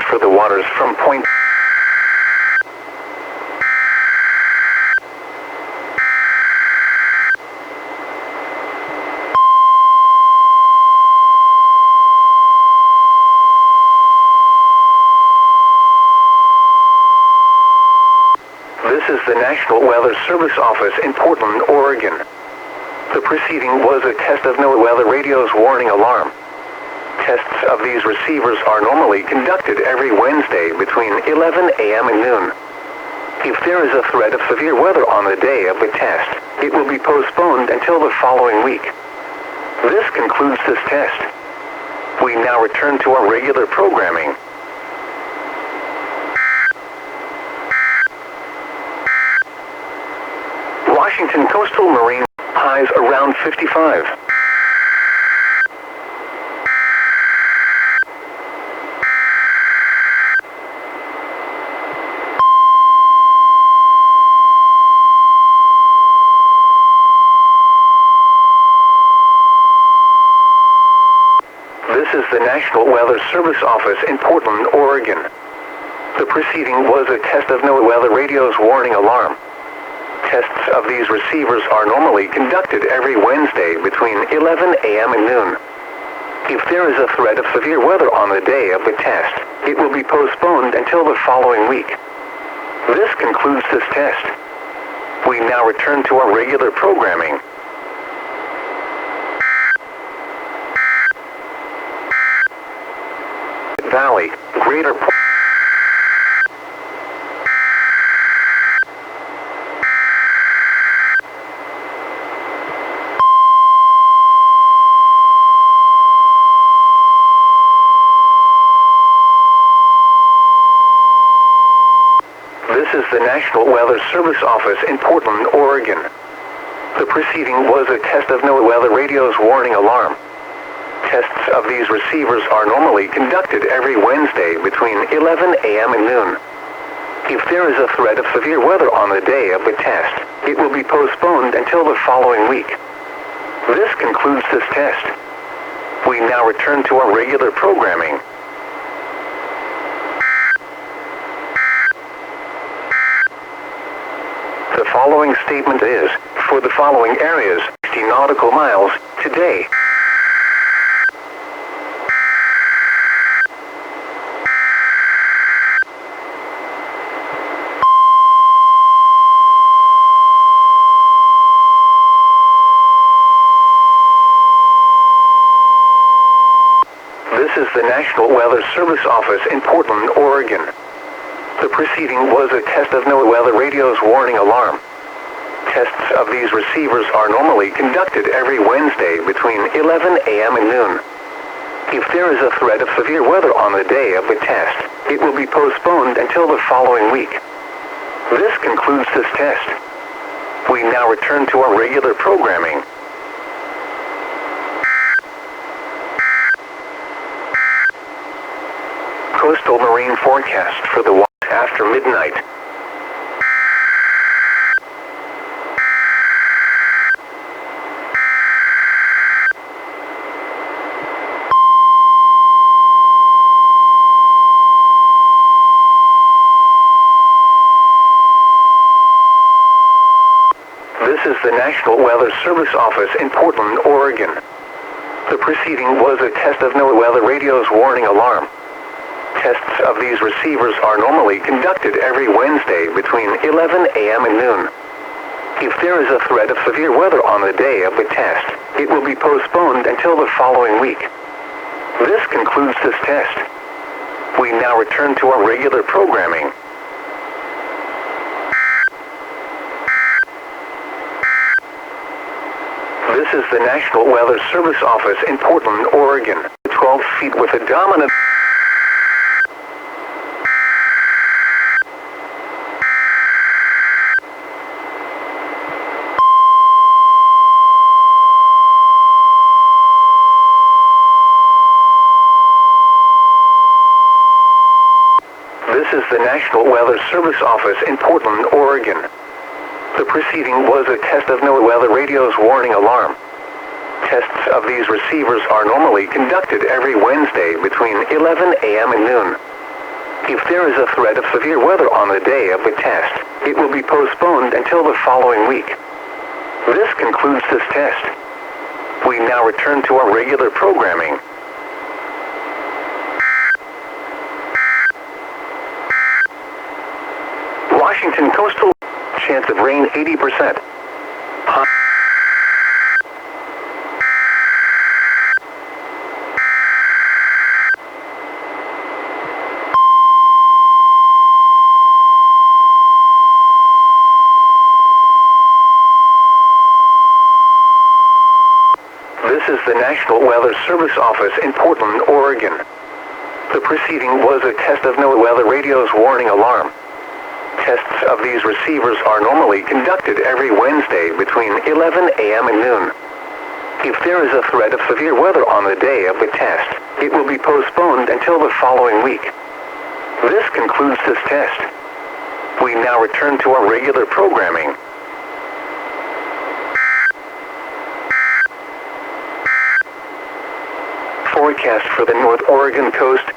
for the waters from point. This is the National Weather Service office in Portland, Oregon. The preceding was a test of NOAA Weather Radio's warning alarm. Tests of these receivers are normally conducted every Wednesday between 11 a.m. and noon. If there is a threat of severe weather on the day of the test, it will be postponed until the following week. This concludes this test. We now return to our regular programming. Washington Coastal Marine, highs around 55. This is the National Weather Service office in Portland, Oregon. The preceding was a test of NOAA Weather Radio's warning alarm. Tests of these receivers are normally conducted every Wednesday between 11 a.m. and noon. If there is a threat of severe weather on the day of the test, it will be postponed until the following week. This concludes this test. We now return to our regular programming. Valley, Greater This is the National Weather Service office in Portland, Oregon. The preceding was a test of NOAA Weather Radio's warning alarm. Tests of these receivers are normally conducted every Wednesday between 11 a.m. and noon. If there is a threat of severe weather on the day of the test, it will be postponed until the following week. This concludes this test. We now return to our regular programming. The following statement is, for the following areas, 60 nautical miles, today. This is the National Weather Service office in Portland, Oregon. The preceding was a test of NOAA Weather Radio's warning alarm. Tests of these receivers are normally conducted every Wednesday between 11 a.m. and noon. If there is a threat of severe weather on the day of the test, it will be postponed until the following week. This concludes this test. We now return to our regular programming. Coastal Marine forecast for the watch after midnight. This is the National Weather Service office in Portland, Oregon. The preceding was a test of NOAA Weather Radio's warning alarm. Tests of these receivers are normally conducted every Wednesday between 11 a.m. and noon. If there is a threat of severe weather on the day of the test, it will be postponed until the following week. This concludes this test. We now return to our regular programming. This is the National Weather Service office in Portland, Oregon. 12 feet with a dominant... This is the National Weather Service office in Portland, Oregon. The preceding was a test of NOAA Weather Radio's warning alarm. Tests of these receivers are normally conducted every Wednesday between 11 a.m. and noon. If there is a threat of severe weather on the day of the test, it will be postponed until the following week. This concludes this test. We now return to our regular programming. Washington coastal, chance of rain 80%. This is the National Weather Service office in Portland, Oregon. The preceding was a test of NOAA Weather Radio's warning alarm. Tests of these receivers are normally conducted every Wednesday between 11 a.m. and noon. If there is a threat of severe weather on the day of the test, it will be postponed until the following week. This concludes this test. We now return to our regular programming. Forecast for the North Oregon coast.